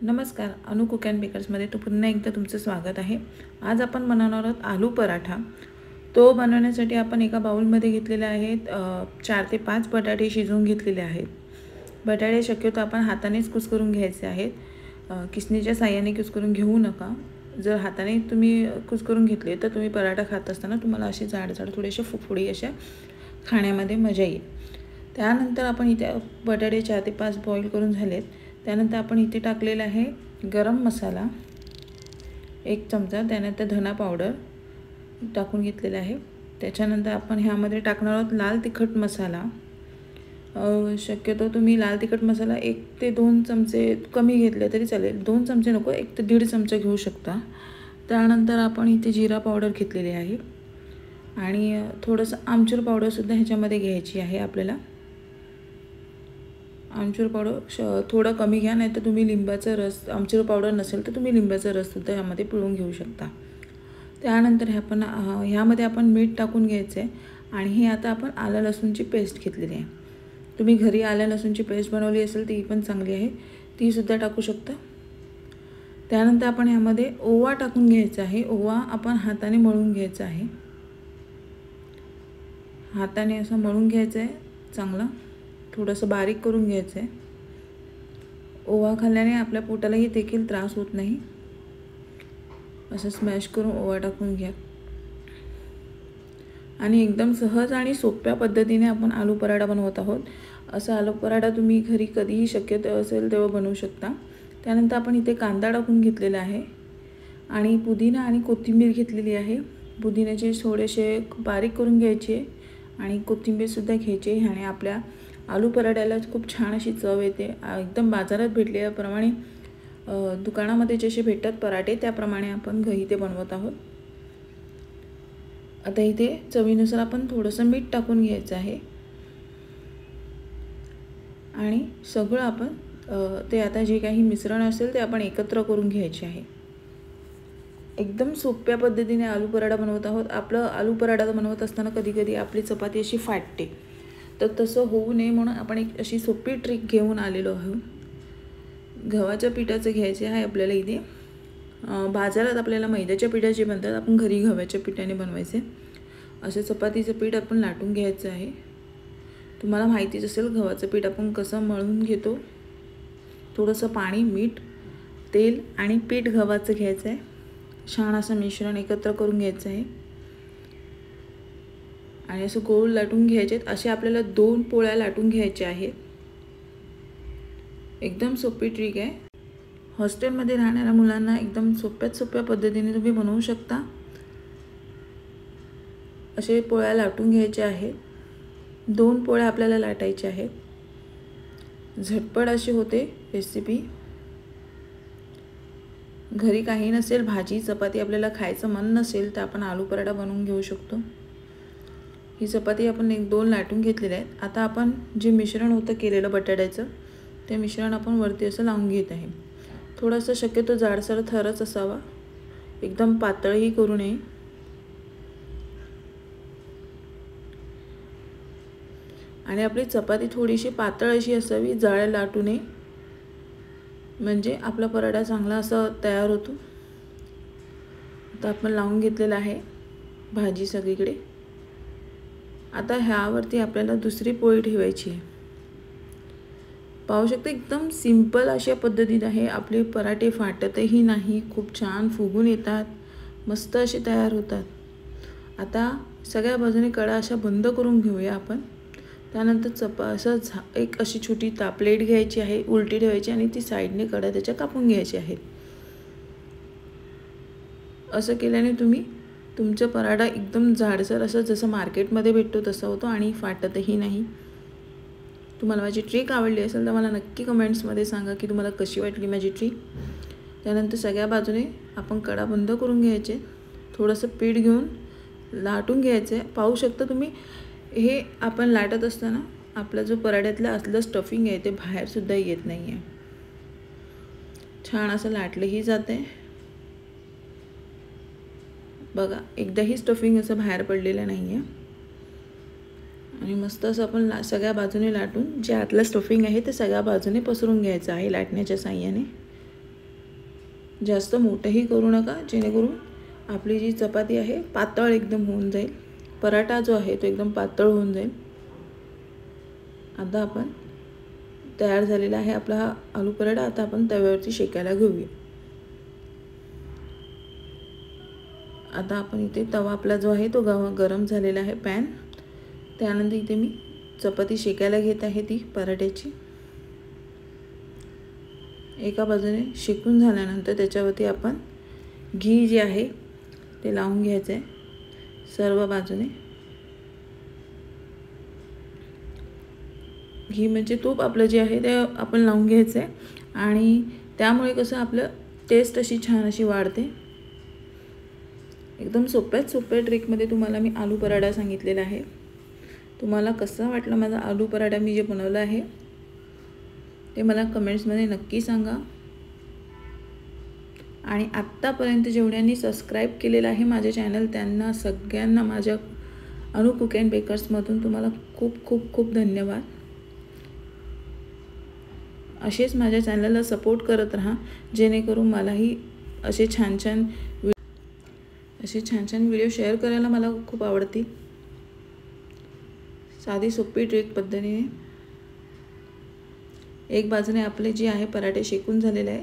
नमस्कार, अनु cook and बेकर्समध्ये पुन्हा एकदा तुमचं स्वागत आहे। आज आपण बनवणार आहोत आलू पराठा। तो बनवण्यासाठी आपण एका बाउलमध्ये घेतलेले आहेत 4 ते 5 बटाटे शिजवून घेतलेले आहेत। बटाटे शक्यतो आपण हातानेच कुस्करून घ्यायचे आहेत, किसणीच्या साहाय्याने कुस्करून घेऊ नका। जर हाताने तुम्ही कुस्करून घेतले तर तुम्ही पराठा खात असताना तुम्हाला असे जाड-जाड थोडेसे फुफुडी अशा खाण्यामध्ये मजा येईल। त्यानंतर आपण इथे बटाटे 4 ते 5 बॉईल करून झालेत। त्यानंतर आपण इथे टाकलेला आहे गरम मसाला 1 चमचा, त्यानंतर धना पावडर टाकून घेतलेला आहे। त्याच्यानंतर आपण ह्यामध्ये टाकणार आहोत लाल तिखट मसाला। शक्यतो तुम्ही लाल तिखट मसाला 1 ते 2 चमचे कमी घेतले तरी चालेल, 2 चमचे नको, 1 ते 1.5 चमचे घेऊ शकता। त्यानंतर आपण इथे जिरा पावडर घेतलेली आहे आणि थोडंसं आमचूर पावडरसुद्धा ह्याच्यामध्ये घ्यायची आहे आपल्याला। आमचूर पावडर थोडं कमी घ्या, नाही तर तुम्ही लिंबाचा रस, आमचूर पावडर नसेल तर तुम्ही लिंबाचा रससुद्धा ह्यामध्ये पिळून घेऊ शकता। त्यानंतर ह्यामध्ये आपण मीठ टाकून घ्यायचं आहे आणि हे आता आपण आलं लसूणची पेस्ट घेतलेली आहे। तुम्ही घरी आलं लसूणची पेस्ट बनवली असेल ती पण चांगली आहे, तीसुद्धा टाकू शकता। त्यानंतर आपण ह्यामध्ये ओवा टाकून घ्यायचा आहे। ओवा आपण हाताने मळून घ्यायचा आहे, हाताने असं मळून घ्यायचं आहे चांगलं, थोडंसं बारीक करून घ्यायचं आहे। ओवा खाल्ल्याने आपल्या पोटालाही देखील त्रास होत नाही। असं स्मॅश करून ओवा टाकून घ्या आणि एकदम सहज आणि सोप्या पद्धतीने आपण आलू पराठा बनवत आहोत। असा आलू पराठा तुम्ही घरी कधीही शक्यतो असेल तेव्हा बनवू शकता। त्यानंतर आपण इथे कांदा टाकून घेतलेला आहे आणि पुदिना आणि कोथिंबीर घेतलेली आहे। पुदिन्याचे थोडेसे बारीक करून घ्यायचे आणि कोथिंबीरसुद्धा घ्यायची। ह्याने आपल्या आलू पराठ्याला खूप छान अशी चव येते। एकदम बाजारात भेटल्याप्रमाणे दुकानामध्ये जसे भेटतात पराठे त्याप्रमाणे आपण घरी ते बनवत आहोत। आता इथे चवीनुसार आपण थोडंसं मीठ टाकून घ्यायचं आहे आणि सगळं आपण ते आता जे काही मिश्रण असेल ते आपण एकत्र करून घ्यायचे आहे। एकदम सोप्या पद्धतीने आलू पराठा बनवत आहोत। आपलं आलू पराठा बनवत असताना कधी-कधी आपली चपाती अशी फाटते, तर तसं होऊ नये म्हणून आपण एक अशी सोपी ट्रिक घेऊन आलेलो आहोत। गव्हाच्या पिठाचं घ्यायचे आहे आपल्याला इथे। बाजारात आपल्याला मैद्याच्या पिठाचे बनतात, आपण घरी गव्हाच्या पिठाने बनवायचे। असं चपातीचं पीठ आपण लाटून घ्यायचं आहे। तुम्हाला माहितीच असेल गव्हाचं पीठ आपण कसं मळून घेतो। थोडंसं पाणी, मीठ, तेल आणि पीठ गव्हाचं घ्यायचं आहे। छान असं मिश्रण एकत्र करून घ्यायचं आहे आणि असं गोल लाटून घ्यायचे। असे आपल्याला 2 पोळ्या लाटून घ्यायच्या आहेत। एकदम सोपी ट्रिक आहे, हॉस्टेलमध्ये राहणाऱ्या मुलांना एकदम सोप्यात सोप्या पद्धतीने तुम्ही बनवू शकता। असे पोळ्या लाटून घ्यायच्या आहेत। 2 पोळ्या आपल्याला लाटायच्या आहेत। झटपट अशी होते रेसिपी। घरी काही नसेल, भाजी चपाती आपल्याला खायचं मन नसेल तर आपण आलू पराठा बनवून घेऊ शकतो। ही चपाती आपण 1-2 लाटून घेतलेल्या आहेत। आता आपण जे मिश्रण होतं केलेलं बटाट्याचं, ते मिश्रण आपण वरती असं लावून घेत आहे। थोडंसं शक्यतो जाडसर थरच असावा, एकदम पातळही करू नये। आणि आपली चपाती थोडीशी पातळ अशी असावी, जाड लाटू नये, म्हणजे आपला पराठा चांगला असा तयार होतो। आता आपण लावून घेतलेला आहे भाजी सगळीकडे। आता ह्यावरती आपल्याला दुसरी पोळी ठेवायची आहे। पाहू शकता एकदम सिंपल अशा पद्धतीत आहे। आपले पराठे फाटतही नाही, खूप छान फुगून येतात, मस्त असे तयार होतात। आता सगळ्या बाजूने कढा अशा बंद करून घेऊया आपण। त्यानंतर एक अशी छोटी प्लेट घ्यायची आहे, उलटी ठेवायची आणि ती साईडने कढा त्याच्या कापून घ्यायची आहे। असं केल्याने तुम्ही तुमचा पराठा एकदम जाडसर असं जसं मार्केटमध्ये भेटतो तसा होतो आणि फाटतही नाही। तुम्हाला माझी ट्रिक आवडली असेल तर मला नक्की कमेंट्समध्ये सांगा की तुम्हाला कशी वाटली माझी ट्रिक। त्यानंतर सगळ्या बाजूने आपण कढा बंद करून घ्यायचे, थोडंसं पीठ घेऊन लाटून घ्यायचं आहे। पाहू शकता तुम्ही, हे आपण लाटत असताना आपला जो पराठ्यातलं असलं स्टफिंग आहे ते बाहेरसुद्धा येत नाही आहे, छान असं लाटलंही जातं आहे। बघा, एकदाही स्टफिंग असं बाहेर पडलेलं नाही आहे आणि मस्त असं आपण सगळ्या बाजूने लाटून जे आतलं स्टफिंग आहे ते सगळ्या बाजूने पसरून घ्यायचं आहे लाटण्याच्या साहाय्याने। जास्त मोठंही करू नका, जेणेकरून आपली जी चपाती आहे पातळ एकदम होऊन जाईल, पराठा जो आहे तो एकदम पातळ होऊन जाईल। आता आपण तयार झालेला आहे आपला हा आलू पराठा। आता आपण तव्यावरती शेकायला घेऊया। आता आपण इथे तवा आपला जो आहे तो गरम झालेला आहे पॅन। त्यानंतर इथे मी चपाती शेकायला घेत आहे ती पराठ्याची। एका बाजूने शेकून झाल्यानंतर त्याच्यावरती आपण घी जे आहे ते लावून घ्यायचं आहे सर्व बाजूने। घी म्हणजे तूप आपलं जे आहे ते आपण लावून घ्यायचं आहे आणि त्यामुळे कसं आपलं टेस्ट अशी छान अशी वाढते। एकदम सोप्या ट्रिकमध्ये तुम्हाला मी आलू पराठा सांगितलेला आहे। तुम्हाला कसा वाटला माझा आलू पराठा मी जे बनवला आहे ते मला कमेंट्समध्ये नक्की सांगा। आणि आत्तापर्यंत जेवढ्यांनी सबस्क्राईब केलेलं आहे माझे चॅनल त्यांना सगळ्यांना माझ्या अनु कुक अँड बेकर्समधून तुम्हाला खूप खूप खूप धन्यवाद। असेच माझ्या चॅनलला सपोर्ट करत राहा, जेणेकरून मलाही असे छान छान व्हिडिओ शेअर करायला मला खूप आवडतील। साधी सोपी ट्रिक पद्धतीने एक बाजूने आपले जे आहे पराठे शेकून झालेले आहे,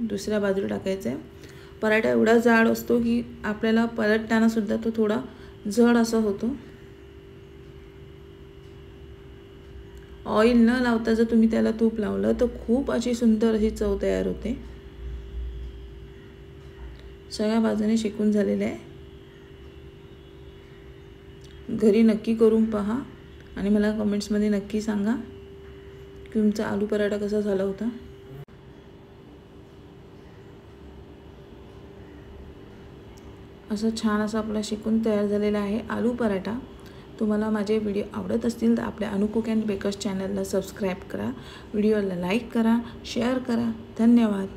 दुसऱ्या बाजूला टाकायचं आहे। पराठा एवढा जाड असतो की आपल्याला पलटताना सुद्धा तो थोडा जड असा होतो। ऑइल न लावता जर तुम्ही त्याला तूप लावलं तर खूप अशी सुंदर अशी चव तयार होते। सगळ्या बाजूने शेकून झालेले आहे। घरी नक्की करून पहा आणि मला कमेंट्समध्ये नक्की सांगा की तुमचा आलू पराठा कसा झाला होता। असं छान असा आपला शेकून तयार झालेला आहे आलू पराठा। तुम्हाला माझे व्हिडिओ आवडत असतील तर आपल्या अनु कुक अँड बेकर्स चॅनलला सबस्क्राईब करा, व्हिडिओला लाईक करा, शेअर करा। धन्यवाद।